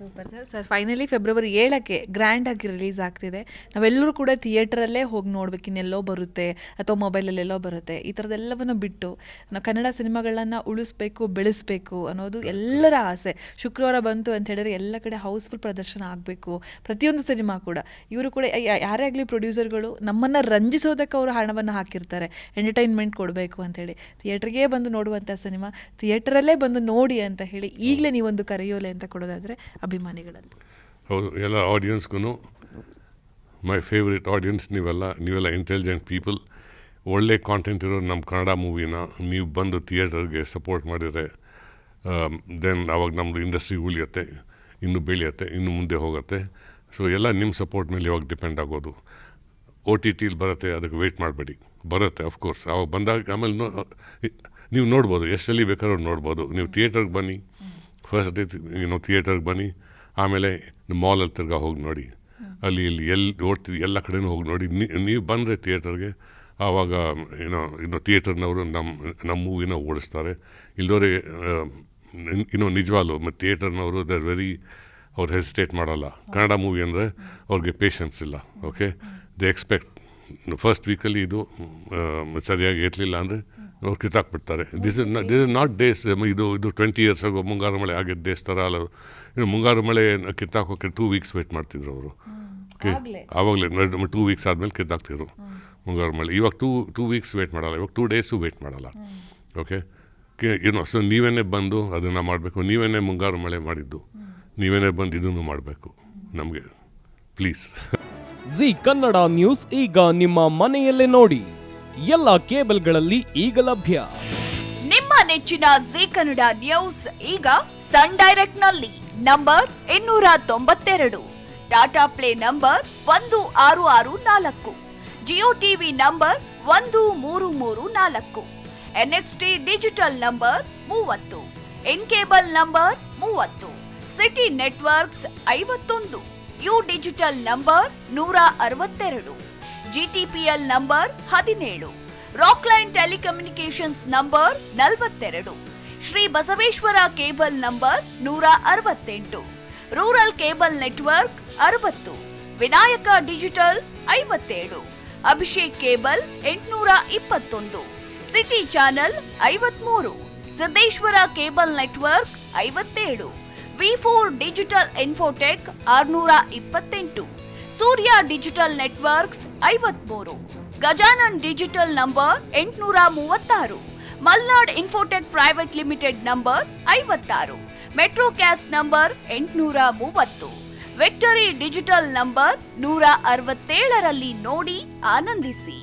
Super sir. Finally February 7ಕ್ಕೆ ಗ್ರ್ಯಾಂಡಾಗಿ release ಆಗ್ತಿದೆ. ನಾವೆಲ್ಲರೂ ಕೂಡ ಥಿಯೇಟ್ರಲ್ಲೇ ಹೋಗಿ ನೋಡ್ಬೇಕು, ಇನ್ನೆಲ್ಲೋ ಬರುತ್ತೆ ಅಥವಾ ಮೊಬೈಲಲ್ಲೆಲ್ಲೋ ಬರುತ್ತೆ. ಈ ಥರದ್ದೆಲ್ಲವನ್ನು ಬಿಟ್ಟು ನಾವು ಕನ್ನಡ ಸಿನಿಮಾಗಳನ್ನು ಉಳಿಸ್ಬೇಕು, ಬೆಳೆಸಬೇಕು ಅನ್ನೋದು ಎಲ್ಲರ ಆಸೆ. ಶುಕ್ರವಾರ ಬಂತು ಅಂತ ಹೇಳಿದ್ರೆ ಎಲ್ಲ ಕಡೆ ಹೌಸ್ಫುಲ್ ಪ್ರದರ್ಶನ ಆಗಬೇಕು, ಪ್ರತಿಯೊಂದು ಸಿನಿಮಾ ಕೂಡ. ಇವರು ಕೂಡ ಯಾರೇ ಆಗಲಿ ಪ್ರೊಡ್ಯೂಸರ್ಗಳು ನಮ್ಮನ್ನು ರಂಜಿಸೋದಕ್ಕೆ ಅವರು ಹಣವನ್ನು ಹಾಕಿರ್ತಾರೆ, ಎಂಟರ್ಟೈನ್ಮೆಂಟ್ ಕೊಡಬೇಕು ಅಂತೇಳಿ. ಥಿಯೇಟ್ರಿಗೆ ಬಂದು ನೋಡುವಂಥ ಸಿನಿಮಾ ಥಿಯೇಟ್ರಲ್ಲೇ ಬಂದು ನೋಡಿ ಅಂತ ಹೇಳಿ ಈಗಲೇ ನೀವೊಂದು ಕರೆಯೋಲೆ ಅಂತ ಕೊಡೋದಾದರೆ ಅಭಿಮಾನಿಗಳಲ್ಲಿ. ಹೌದು, ಎಲ್ಲ ಆಡಿಯನ್ಸ್ಗೂ ಮೈ ಫೇವ್ರೆಟ್ ಆಡಿಯನ್ಸ್ ನೀವೆಲ್ಲ ಇಂಟೆಲಿಜೆಂಟ್ ಪೀಪಲ್. ಒಳ್ಳೆ ಕಾಂಟೆಂಟ್ ಇರೋ ನಮ್ಮ ಕನ್ನಡ ಮೂವಿನ ನೀವು ಬಂದು ಥಿಯೇಟರ್ಗೆ ಸಪೋರ್ಟ್ ಮಾಡಿದರೆ ದೆನ್ ಆವಾಗ ನಮ್ಮದು ಇಂಡಸ್ಟ್ರಿ ಉಳಿಯುತ್ತೆ, ಇನ್ನೂ ಬೆಳೆಯುತ್ತೆ, ಇನ್ನೂ ಮುಂದೆ ಹೋಗುತ್ತೆ. ಸೊ ಎಲ್ಲ ನಿಮ್ಮ ಸಪೋರ್ಟ್ ಮೇಲೆ ಇವಾಗ ಡಿಪೆಂಡ್ ಆಗೋದು. OTTಲಿ ಬರುತ್ತೆ, ಅದಕ್ಕೆ ವೆಯ್ಟ್ ಮಾಡಬೇಡಿ, ಬರುತ್ತೆ ಅಫ್ಕೋರ್ಸ್. ಆವಾಗ ಬಂದಾಗ ಆಮೇಲೆ ನೀವು ನೋಡ್ಬೋದು, ಎಷ್ಟಲ್ಲಿ ಬೇಕಾದ್ರೂ ನೋಡ್ಬೋದು. ನೀವು ಥಿಯೇಟರ್ಗೆ ಬನ್ನಿ, ಫಸ್ಟ್ ಡೇ ಥಿಯೇಟರ್ಗೆ ಬನ್ನಿ, ಆಮೇಲೆ ಮಾಲಲ್ಲಿ ತಿರ್ಗಾ ಹೋಗಿ ನೋಡಿ, ಅಲ್ಲಿ ಎಲ್ಲಿ ಓಡ್ತಿದ್ದು ಎಲ್ಲ ಕಡೆನೂ ಹೋಗಿ ನೋಡಿ. ನೀವು ಬಂದರೆ ಥಿಯೇಟರ್ಗೆ ಆವಾಗ ಇನ್ನು ಥಿಯೇಟರ್ನವರು ನಮ್ಮ ಮೂವಿನ ಓಡಿಸ್ತಾರೆ. ಇಲ್ಲದವ್ರೆ ನಿಜವಾಗ್ಲೂ ಮತ್ತು ಥಿಯೇಟರ್ನವರು ಅವ್ರು ಹೆಸಿಟೇಟ್ ಮಾಡಲ್ಲ. ಕನ್ನಡ ಮೂವಿ ಅಂದರೆ ಅವ್ರಿಗೆ ಪೇಷನ್ಸ್ ಇಲ್ಲ. ಓಕೆ, ದೇ ಎಕ್ಸ್ಪೆಕ್ಟ್ ಫಸ್ಟ್ ವೀಕಲ್ಲಿ ಇದು ಸರಿಯಾಗಿ ಇರಲಿಲ್ಲ ಅಂದರೆ ಅವ್ರು ಕಿತ್ತಾಕ್ಬಿಡ್ತಾರೆ. This is not days. ಇದು 20 years ಆಗೋ ಮುಂಗಾರು ಮಳೆ ಆಗಿದ್ದ ಡೇಸ್ ಥರ ಅಲ್ಲ. ಮುಂಗಾರು ಮಳೆ ಕಿತ್ತಾಕೋಕೆ 2 weeks ವೇಟ್ ಮಾಡ್ತಿದ್ರು ಅವರು. ಓಕೆ, ಆವಾಗಲೇ 2 weeks ಆದಮೇಲೆ ಕಿತ್ತಾಕ್ತಿದ್ರು ಮುಂಗಾರು ಮಳೆ. ಇವಾಗ 2 weeks ವೇಟ್ ಮಾಡಲ್ಲ, ಇವಾಗ 2 days ವೇಟ್ ಮಾಡಲ್ಲ. ಓಕೆ, ಸೊ ನೀವೇನೇ ಬಂದು ಅದನ್ನು ಮಾಡಬೇಕು. ನೀವೇನೇ ಮುಂಗಾರು ಮಳೆ ಮಾಡಿದ್ದು, ನೀವೇನೇ ಬಂದು ಇದನ್ನು ಮಾಡಬೇಕು ನಮಗೆ, ಪ್ಲೀಸ್. ಜಿ ಕನ್ನಡ ನ್ಯೂಸ್ ಈಗ ನಿಮ್ಮ ಮನೆಯಲ್ಲೇ ನೋಡಿ. ಎಲ್ಲ ಕೇಬಲ್ಗಳಲ್ಲಿ ಈಗ ಲಭ್ಯ. ನಿಮ್ಮ ನೆಚ್ಚಿನ ಜಿ ಕನ್ನಡ ನ್ಯೂಸ್ ಈಗ ಸನ್ ಡೈರೆಕ್ಟ್ ನಲ್ಲಿ number 292, Tata play number 1664, Jio TV number 1334, NXT digital number 30, in cable number 30, city networks 51, U digital number 162, GTPL number 17, Rockline telecommunications number 42, Shri Basaveshwara cable number 168, rural cable network 60, Vinayaka digital 57, Abhishek cable 821, city channel 53, Siddeshwara cable network 57, V4 digital Infotech 628, Surya digital networks 53, Gajanan digital number 836, Malnad infotech private limited number 56, Metrocast number 830, victory digital number 167ರಲ್ಲಿ ನೋಡಿ ಆನಂದಿಸಿ.